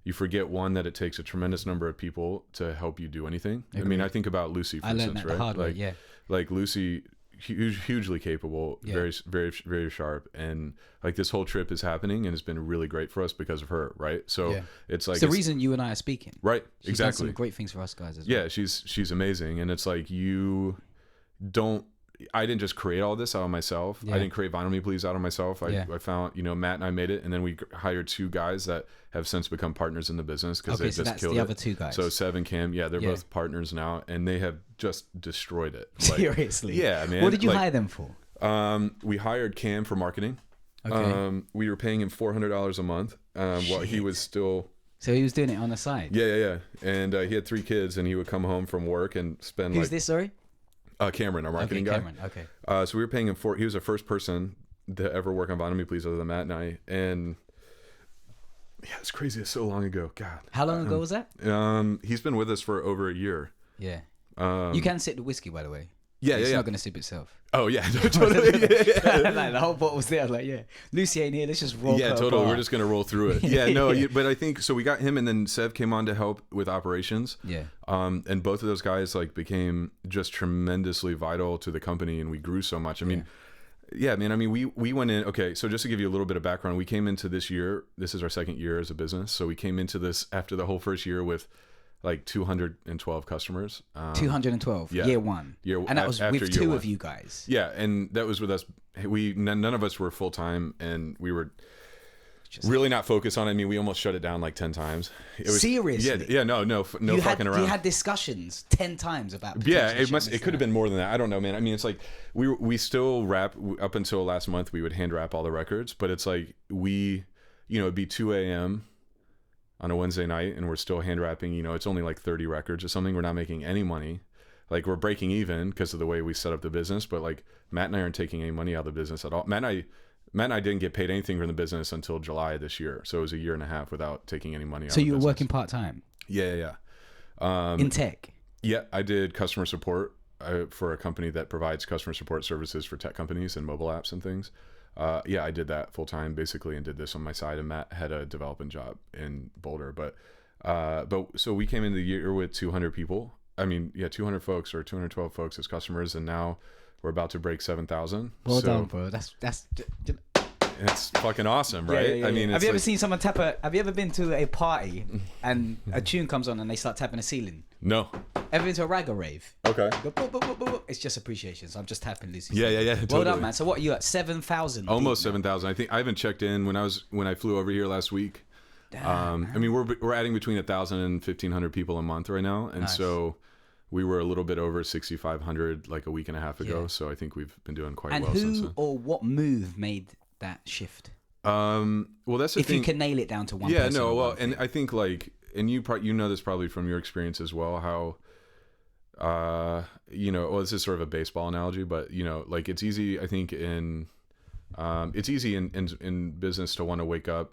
you forget one that it takes a tremendous number of people to help you do anything. Agreed. I mean, I think about Lucy, for instance, that right? The hard way, yeah. Like Lucy, hugely capable, very, very, very sharp, and like this whole trip is happening and it's been really great for us because of her, right? So it's like it's the reason you and I are speaking, right? She's exactly. done some great things for us guys as well. Yeah, she's amazing, and it's like I didn't just create all this out of myself. I didn't create VinylMePlease out of myself. I found, you know, Matt and I made it, and then we hired 2 guys that have since become partners in the business because they just killed it. The other 2 guys. So Sev and Cam, they're both partners now, and they have just destroyed it. Like, seriously? Yeah, man. What did you hire them for? We hired Cam for marketing. Okay. We were paying him $400 a month while he was still. So he was doing it on the side. Yeah. And he had 3 kids, and he would come home from work and spend. Who's this? Sorry. Cameron, our marketing guy. Cameron. Okay. So we were paying him he was the first person to ever work on VinylMePlease other than Matt and I. And yeah, it's crazy. It's so long ago. God. How long ago was that? He's been with us for over a year. Yeah. You can sip the whiskey, by the way. Yeah, it's not going to sip itself. Oh, yeah. Totally. Like, the whole bottle's there. Like, yeah. Lucy ain't here. Let's just roll. Yeah, totally. We're just going to roll through it. Yeah, no. But I think, so we got him, and then Sev came on to help with operations. Yeah. And both of those guys like became just tremendously vital to the company, and we grew so much. I mean, yeah, man. I mean, we went in. Okay, so just to give you a little bit of background, we came into this year. This is our second year as a business. So we came into this after the whole first year with like 212 customers. 212. Year one. And that was with 2 of you guys. Yeah, and that was with us. None of us were full time, and we were really not focused on it. I mean, we almost shut it down like 10 times. It was, seriously? Yeah. No fucking around. You had discussions 10 times about. Yeah, it could have been more than that. I don't know, man. I mean, it's like we still wrap up until last month. We would hand wrap all the records, but it's like it'd be 2 a.m. on a Wednesday night, and we're still hand wrapping. You know, it's only like 30 records or something. We're not making any money. Like, we're breaking even because of the way we set up the business. But like, Matt and I aren't taking any money out of the business at all. Matt and I didn't get paid anything from the business until July this year. So it was a year and a half without taking any money out of the business. So you were working part-time? Yeah. In tech? Yeah, I did customer support for a company that provides customer support services for tech companies and mobile apps and things. I did that full time basically, and did this on my side. And Matt had a development job in Boulder, but so we came into the year with 200 people. I mean, 200 folks or 212 folks as customers, and now we're about to break 7,000. Well done, bro. That's it's fucking awesome, right? Yeah. I mean, have you ever seen someone tap have you ever been to a party and a tune comes on and they start tapping a ceiling? No. Ever been to a ragga rave? Okay. Go, boop, boop, boop, boop. It's just appreciation. So I'm just tapping Lucy. Yeah. Well totally. done, man. So what are you at? 7,000? Almost 7,000. I think I haven't checked in when I flew over here last week. Damn, I mean, we're adding between 1,000 and 1,500 people a month right now, and so we were a little bit over 6,500 like a week and a half ago. So I think we've been doing quite well since then. And who or what move made that shift? Well, that's the thing. If you can nail it down to one person. Yeah, no, well, and I think like, and you know this probably from your experience as well, how, this is sort of a baseball analogy, but like it's easy, I think, in It's easy in business to want to wake up.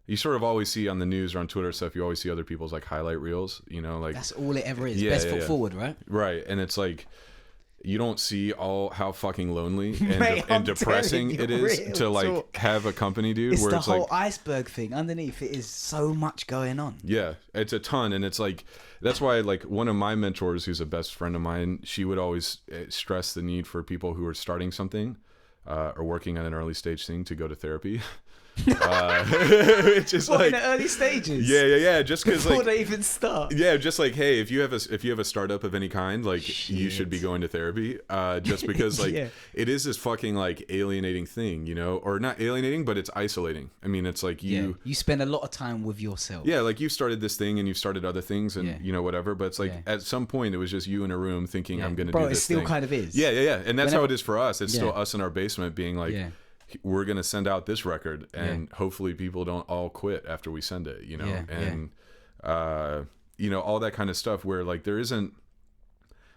You sort of always see on the news or on Twitter stuff, you always see other people's like highlight reels, you know, like that's all it ever is. Best foot forward, right? Right. And it's like, you don't see how fucking lonely and, Mate, and depressing it is to like have a company, dude. It's where the it's whole like, iceberg thing. Underneath it is so much going on. Yeah, it's a ton. And it's like, that's why like one of my mentors, who's a best friend of mine, she would always stress the need for people who are starting something or working on an early stage thing to go to therapy. It's just like in the early stages. Yeah. Just because before like they even start. Yeah, just like, hey, if you have a startup of any kind, like you should be going to therapy. Just because like it is this fucking like alienating thing, you know, or not alienating, but it's isolating. I mean, it's like you spend a lot of time with yourself. Yeah, like you've started this thing and you've started other things and you know whatever, but it's like at some point it was just you in a room thinking I'm going to do this. Bro, it still thing. kind of is. Yeah, and that's how it is for us. It's still us in our basement being like. We're going to send out this record and hopefully people don't all quit after we send it, you know, you know, all that kind of stuff where like there isn't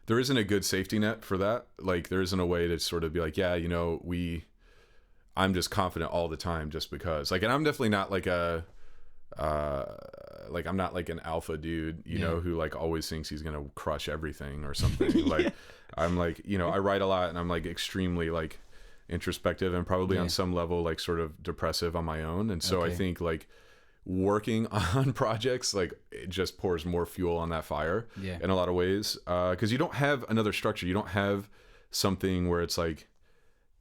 a good safety net for that. Like there isn't a way to sort of be like, yeah, you know, I'm just confident all the time just because like, and I'm definitely not like like I'm not like an alpha dude, you know, who like always thinks he's going to crush everything or something. Like I'm like, you know, I write a lot and I'm like extremely like introspective and probably on some level like sort of depressive on my own, and so I think like working on projects like it just pours more fuel on that fire in a lot of ways, because you don't have another structure. You don't have something where it's like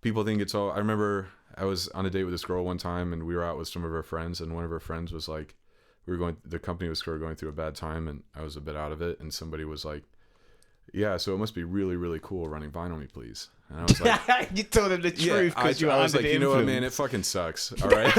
people think it's all. I remember I was on a date with this girl one time and we were out with some of her friends, and one of her friends was like, the company was sort of going through a bad time and I was a bit out of it, and somebody was like, yeah, so it must be really, really cool running VinylMePlease. And I was like, you told him the truth because I was like, you know what, man, it fucking sucks. All right.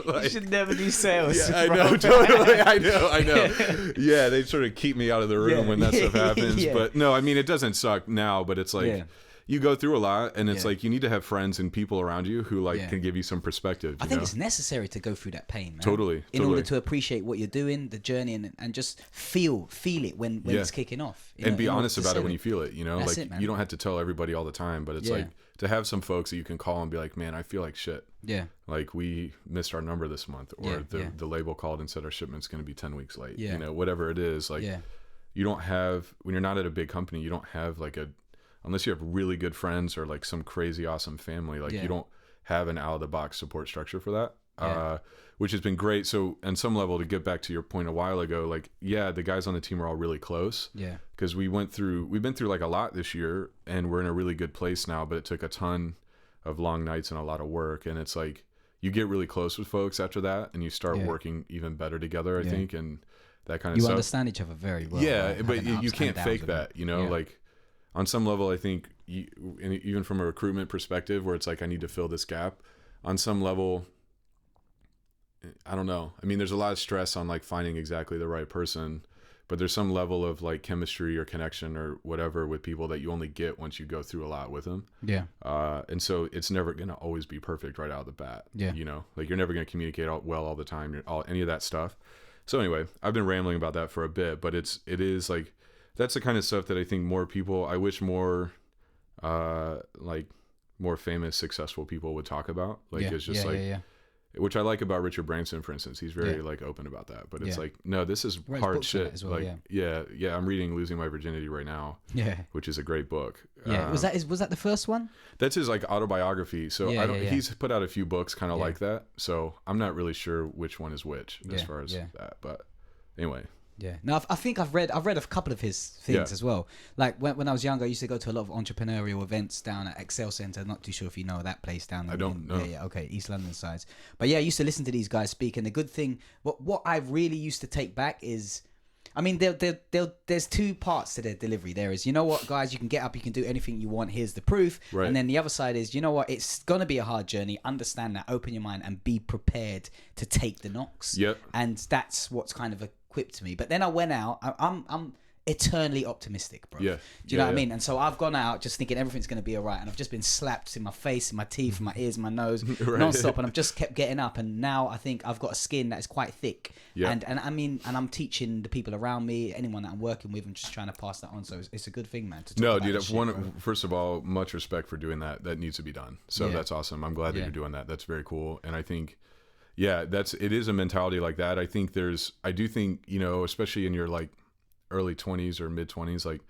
Like, you should never do sales. Yeah, I know, totally. I know. Yeah, they sort of keep me out of the room when that stuff happens. But no, I mean, it doesn't suck now, but it's like, you go through a lot, and it's like you need to have friends and people around you who like can give you some perspective. I think it's necessary to go through that pain, man. Totally. In order to appreciate what you're doing, the journey, and just feel it when it's kicking off. And be honest about it when you feel it. You know, That's like it, you don't have to tell everybody all the time, but it's like to have some folks that you can call and be like, man, I feel like shit. Yeah. Like we missed our number this month, or the label called and said our shipment's going to be 10 weeks late. You know, whatever it is. Like you don't have, when you're not at a big company, you don't have like unless you have really good friends or like some crazy awesome family, like you don't have an out of the box support structure for that, which has been great. So on some level, to get back to your point a while ago, like, the guys on the team are all really close. Yeah. Cause we've been through like a lot this year and we're in a really good place now, but it took a ton of long nights and a lot of work. And it's like, you get really close with folks after that and you start working even better together, I think. And that kind of stuff. You understand each other very well. Yeah. Right? But you can't fake that, you know, like, on some level, I think, even from a recruitment perspective, where it's like, I need to fill this gap, on some level, I don't know. I mean, there's a lot of stress on like finding exactly the right person, but there's some level of like chemistry or connection or whatever with people that you only get once you go through a lot with them. Yeah. And so it's never going to always be perfect right out of the bat. Yeah. You know, like you're never going to communicate well all the time, any of that stuff. So anyway, I've been rambling about that for a bit, but it is like, that's the kind of stuff that I think more people, I wish more, like more famous, successful people would talk about. Like, it's just which I like about Richard Branson, for instance. He's very like open about that, but it's like, no, this is hard shit. As well, like, I'm reading Losing My Virginity right now. Yeah. Which is a great book. Yeah. Was that the first one? That's his like autobiography. So he's put out a few books kind of like that. So I'm not really sure which one is which as far as that, but anyway. Yeah. No, I think I've read a couple of his things as well. Like when I was younger, I used to go to a lot of entrepreneurial events down at Excel Centre. Not too sure if you know that place down there. I don't know. Yeah, okay, East London side. But yeah, I used to listen to these guys speak, and the good thing, what I really used to take back is, I mean, there's two parts to their delivery. There is, you know what, guys, you can get up, you can do anything you want. Here's the proof. Right. And then the other side is, you know what, it's gonna be a hard journey. Understand that, open your mind, and be prepared to take the knocks. Yep. And that's what's kind of equipped me. But then I went out. eternally optimistic, bro. Yeah. Do you know what I mean? And so I've gone out just thinking everything's going to be all right. And I've just been slapped in my face, in my teeth, in my ears, in my nose, non-stop. And I've just kept getting up. And now I think I've got a skin that is quite thick. Yeah. And I mean, and I'm teaching the people around me, anyone that I'm working with, I'm just trying to pass that on. So it's a good thing, man. No, dude, first of all, much respect for doing that. That needs to be done. So that's awesome. I'm glad that you're doing that. That's very cool. And I think, it is a mentality like that. I do think, you know, especially in your like early 20s or mid 20s, like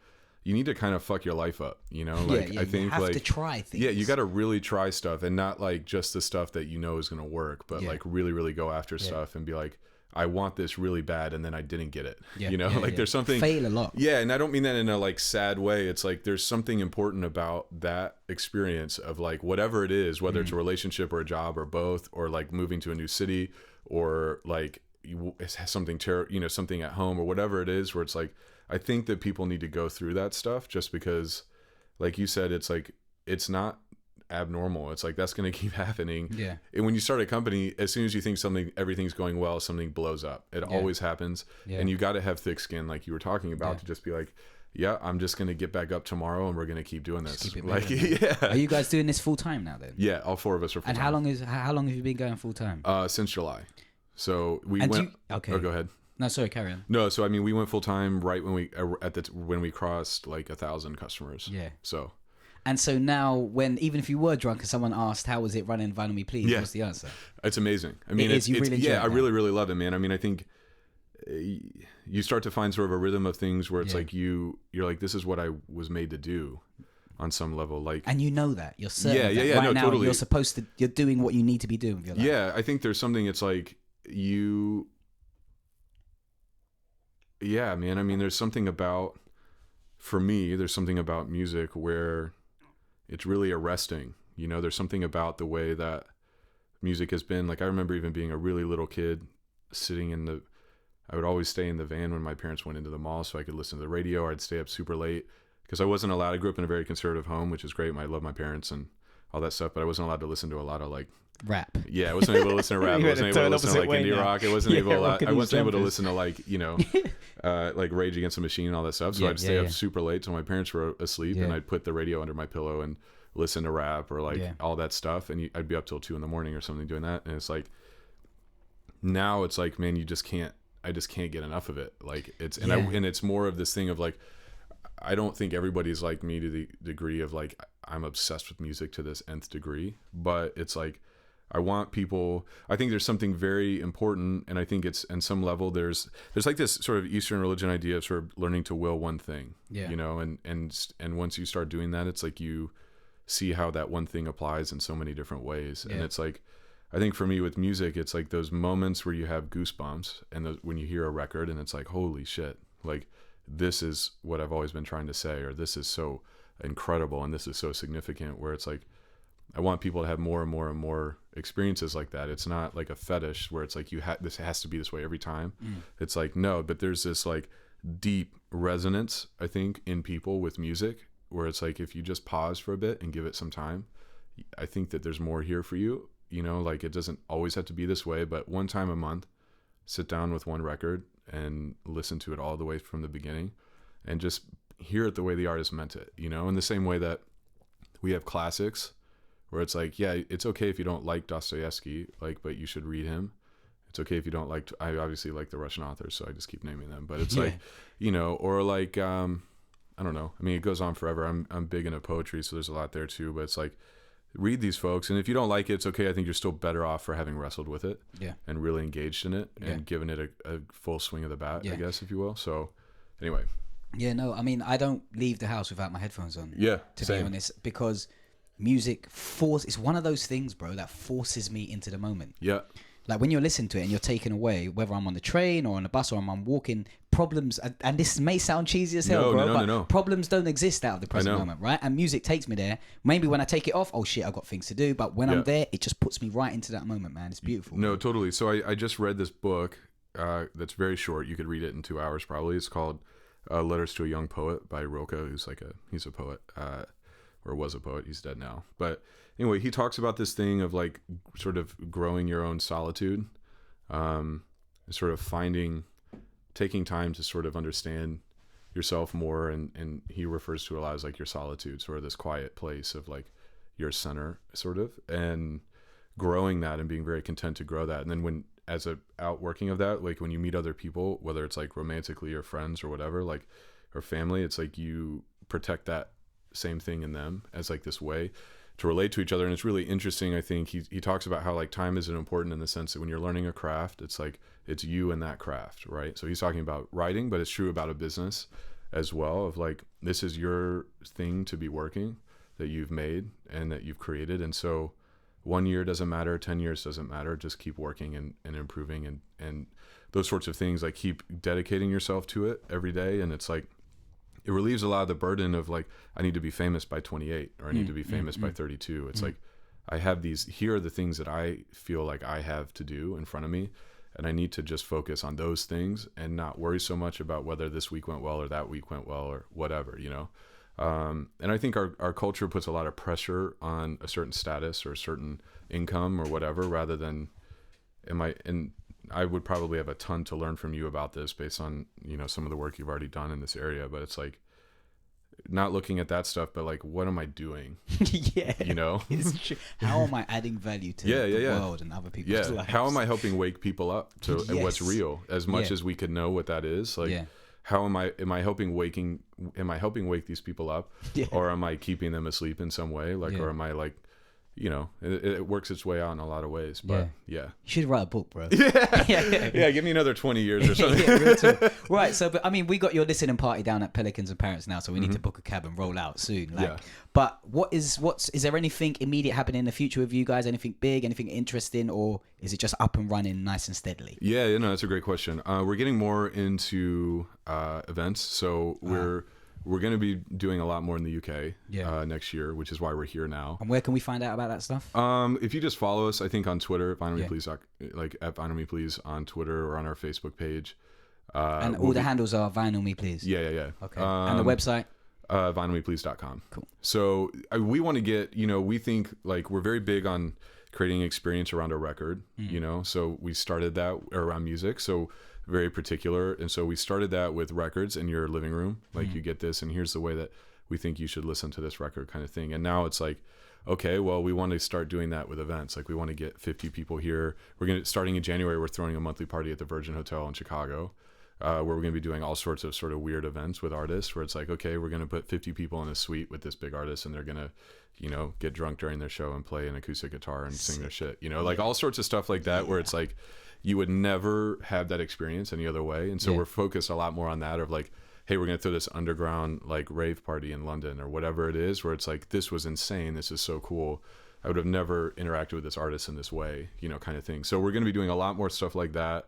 you need to kind of fuck your life up, you know? Like I think you have to try things. Yeah, you got to really try stuff, and not like just the stuff that you know is going to work, but like really, really go after stuff and be like, I want this really bad, and then I didn't get it. You know, there's something fail a lot. Yeah, and I don't mean that in a like sad way. It's like there's something important about that experience of like whatever it is, whether it's a relationship or a job or both, or like moving to a new city, or like something something at home or whatever it is, where it's like I think that people need to go through that stuff, just because, like you said, it's like it's not abnormal. It's like that's going to keep happening. Yeah. And when you start a company, as soon as you think everything's going well, something blows up. It always happens. Yeah. And you got to have thick skin, like you were talking about, to just be like, yeah, I'm just going to get back up tomorrow and we're going to keep doing this. Like, Are you guys doing this full time now then? Yeah, all four of us are full time. And how long have you been going full time? Since July. So we went. Okay. Oh, go ahead. No, sorry, carry on. No, so I mean, we went full time right when we crossed like 1,000 customers. Yeah. So. And so now, even if you were drunk and someone asked, how was it running VinylMePlease? What's the answer? It's amazing. I mean, I really, really love it, man. I mean, I think you start to find sort of a rhythm of things where it's like you're like, this is what I was made to do on some level. Like, and you know that. You're certain that right now totally. You're doing what you need to be doing with your life. Yeah, I think there's something, it's like man, I mean, there's something about music where it's really arresting. You know, there's something about the way that music has been. Like, I remember even being a really little kid I would always stay in the van when my parents went into the mall so I could listen to the radio, or I'd stay up super late because I wasn't allowed. I grew up in a very conservative home, which is great. I love my parents and all that stuff, but I wasn't allowed to listen to a lot of like rap. Yeah, I wasn't able to listen to rap. I wasn't able to listen to like indie rock. I wasn't able to listen to like, you know, like Rage Against the Machine and all that stuff. So I'd stay up super late till my parents were asleep, and I'd put the radio under my pillow and listen to rap or like all that stuff. And I'd be up till 2 a.m. or something doing that. And it's like, now it's like, man, I just can't get enough of it. Like and it's more of this thing of like, I don't think everybody's like me to the degree of like, I'm obsessed with music to this nth degree, but it's like, I want people, I think there's something very important, and I think it's in some level there's like this sort of Eastern religion idea of sort of learning to will one thing, you know, and once you start doing that, it's like you see how that one thing applies in so many different ways. And it's like, I think for me with music, it's like those moments where you have goosebumps, and when you hear a record and it's like, holy shit, like this is what I've always been trying to say, or this is so incredible and this is so significant, where it's like, I want people to have more and more and more experiences like that. It's not like a fetish where it's like this has to be this way every time. It's like, no, but there's this like deep resonance, I think, in people with music, where it's like, if you just pause for a bit and give it some time, I think that there's more here for you. You know, like it doesn't always have to be this way, but one time a month, sit down with one record and listen to it all the way from the beginning and just hear it the way the artist meant it, you know, in the same way that we have classics where it's like, yeah, it's okay if you don't like Dostoevsky, like, but you should read him. It's okay if you don't like, I obviously like the Russian authors, so I just keep naming them, but it's like, you know, or like, I don't know. I mean, it goes on forever. I'm big into poetry, so there's a lot there too, but it's like, read these folks, and if you don't like it, it's okay. I think you're still better off for having wrestled with it and really engaged in it and given it a full swing of the bat, I guess, if you will. So anyway. Yeah, no, I mean, I don't leave the house without my headphones on. Yeah, to be honest, because music it's one of those things, bro, that forces me into the moment. Yeah. Like when you're listening to it and you're taken away, whether I'm on the train or on the bus or I'm walking, problems, and this may sound cheesy as hell, bro, problems don't exist out of the present moment, right? And music takes me there. Maybe when I take it off, oh shit, I've got things to do. But when I'm there, it just puts me right into that moment, man. It's beautiful. No, totally. So I just read this book that's very short. You could read it in 2 hours probably. It's called Letters to a Young Poet by Rilke, he's a poet, or was a poet. He's dead now. But anyway, he talks about this thing of like sort of growing your own solitude, sort of taking time to sort of understand yourself more, and he refers to it a lot as like your solitude, sort of this quiet place of like your center, sort of, and growing that and being very content to grow that. And then when as a outworking of that, like when you meet other people, whether it's like romantically or friends or whatever, like, or family, it's like you protect that same thing in them as like this way to relate to each other. And it's really interesting. I think he talks about how like time isn't important in the sense that when you're learning a craft, it's like it's you and that craft, right? So he's talking about writing, but it's true about a business as well, of like, this is your thing to be working, that you've made and that you've created. And so 1 year doesn't matter, 10 years doesn't matter, just keep working and improving and those sorts of things. Like keep dedicating yourself to it every day. And it's like, it relieves a lot of the burden of like, I need to be famous by 28 or I need to be famous by 32. It's like, I have these, here are the things that I feel like I have to do in front of me. And I need to just focus on those things and not worry so much about whether this week went well or that week went well or whatever, you know? And I think our culture puts a lot of pressure on a certain status or a certain income or whatever, rather than, and I would probably have a ton to learn from you about this based on, you know, some of the work you've already done in this area, but it's like not looking at that stuff, but like, what am I doing? Yeah. You know, it's true. How am I adding value to the world and other people's lives? How am I helping wake people up to what's real as much as we could know what that is? Like, how am I helping wake these people up, or am I keeping them asleep in some way? Like, or am I like, you know, it works its way out in a lot of ways, but you should write a book, bro. Yeah, give me another 20 years or something. Real talk. Right, so but I mean, we got your listening party down at Pelicans and Parents now, so we need to book a cab and roll out soon. Like, but is there anything immediate happening in the future with you guys? Anything big, anything interesting, or is it just up and running nice and steadily? Yeah, you know, that's a great question. We're getting more into events, so we're going to be doing a lot more in the UK next year, which is why we're here now. And where can we find out about that stuff? If you just follow us, I think on Twitter, VinylMePlease, like at VinylMePlease on Twitter or on our Facebook page. And all the handles are VinylMePlease. Yeah. Okay. And the website? VinylMePlease.com. Cool. So we want to get, you know, we think like we're very big on creating experience around a record, you know, so we started that around music. So very particular, and so we started that with records in your living room, like you get this and here's the way that we think you should listen to this record, kind of thing. And now it's like, okay, well, we want to start doing that with events. Like we want to get 50 people here. Starting in January, we're throwing a monthly party at the Virgin Hotel in Chicago, where we're going to be doing all sorts of sort of weird events with artists, where it's like, okay, we're going to put 50 people in a suite with this big artist, and they're going to, you know, get drunk during their show and play an acoustic guitar and sing their shit, you know, like all sorts of stuff like that, where it's like, you would never have that experience any other way. And so we're focused a lot more on that, of like, hey, we're going to throw this underground like rave party in London or whatever it is, where it's like, this was insane. This is so cool. I would have never interacted with this artist in this way, you know, kind of thing. So we're going to be doing a lot more stuff like that,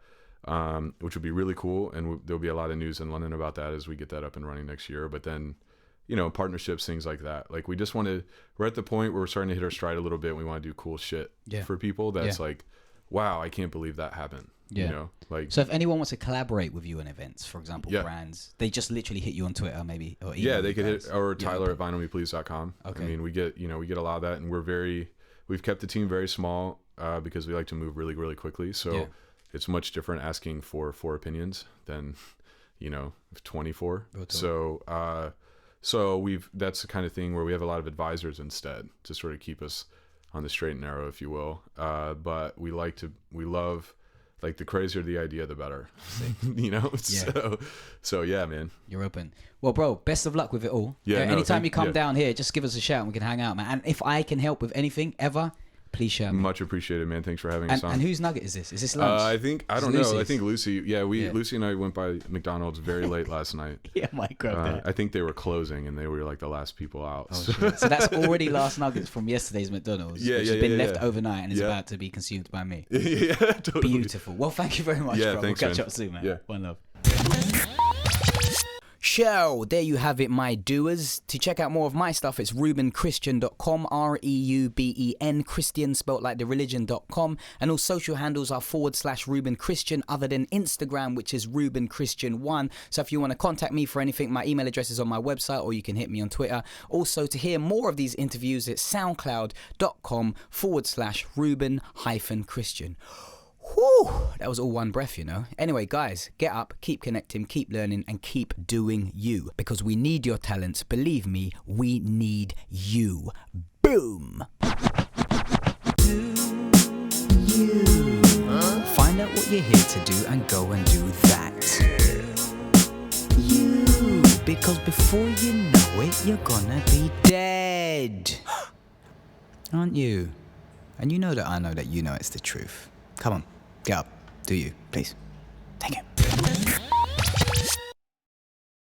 which would be really cool. And there'll be a lot of news in London about that as we get that up and running next year. But then, you know, partnerships, things like that. Like we just we're at the point where we're starting to hit our stride a little bit. And we want to do cool shit for people. That's like, wow, I can't believe that happened. You know, like, so if anyone wants to collaborate with you in events, for example, brands, they just literally hit you on Twitter, maybe, or email they could hit, or Tyler at VinylMePlease.com. Okay. I mean, we get a lot of that, and we've kept the team very small because we like to move really, really quickly. So it's much different asking for 4 opinions than, 24. So that's the kind of thing where we have a lot of advisors instead to sort of keep us on the straight and narrow, if you will. But we love, like, the crazier the idea, the better. So yeah, man. You're open. Well, bro, best of luck with it all. Anytime you come down here, just give us a shout and we can hang out, man. And if I can help with anything ever, please share me. Much appreciated, man. Thanks for having us on. And whose nugget is this? Is this lunch? I don't know. I think Lucy. Lucy and I went by McDonald's very late last night. Might grab that. I think they were closing and they were like the last people out. Oh, so that's already last nuggets from yesterday's McDonald's, which has been left overnight and is about to be consumed by me. Totally. Beautiful. Well, thank you very much, bro. Thanks, we'll catch man. up soon, man. Yeah. One love. So, there you have it, my doers. To check out more of my stuff, it's ReubenChristian.com, REUBEN, Christian spelt like the religion.com, and all social handles are /Reuben Christian, other than Instagram, which is Reuben Christian1. So if you want to contact me for anything, my email address is on my website, or you can hit me on Twitter. Also, to hear more of these interviews, it's soundcloud.com /Reuben-Christian. Whew. Whew, that was all one breath, you know. Anyway, guys, get up, keep connecting, keep learning, and keep doing you. Because we need your talents. Believe me, we need you. Boom! You. Find out what you're here to do and go and do that. You. Because before you know it, you're gonna be dead. Aren't you? And you know that I know that you know it's the truth. Come on, get up. Do you, please. Take it.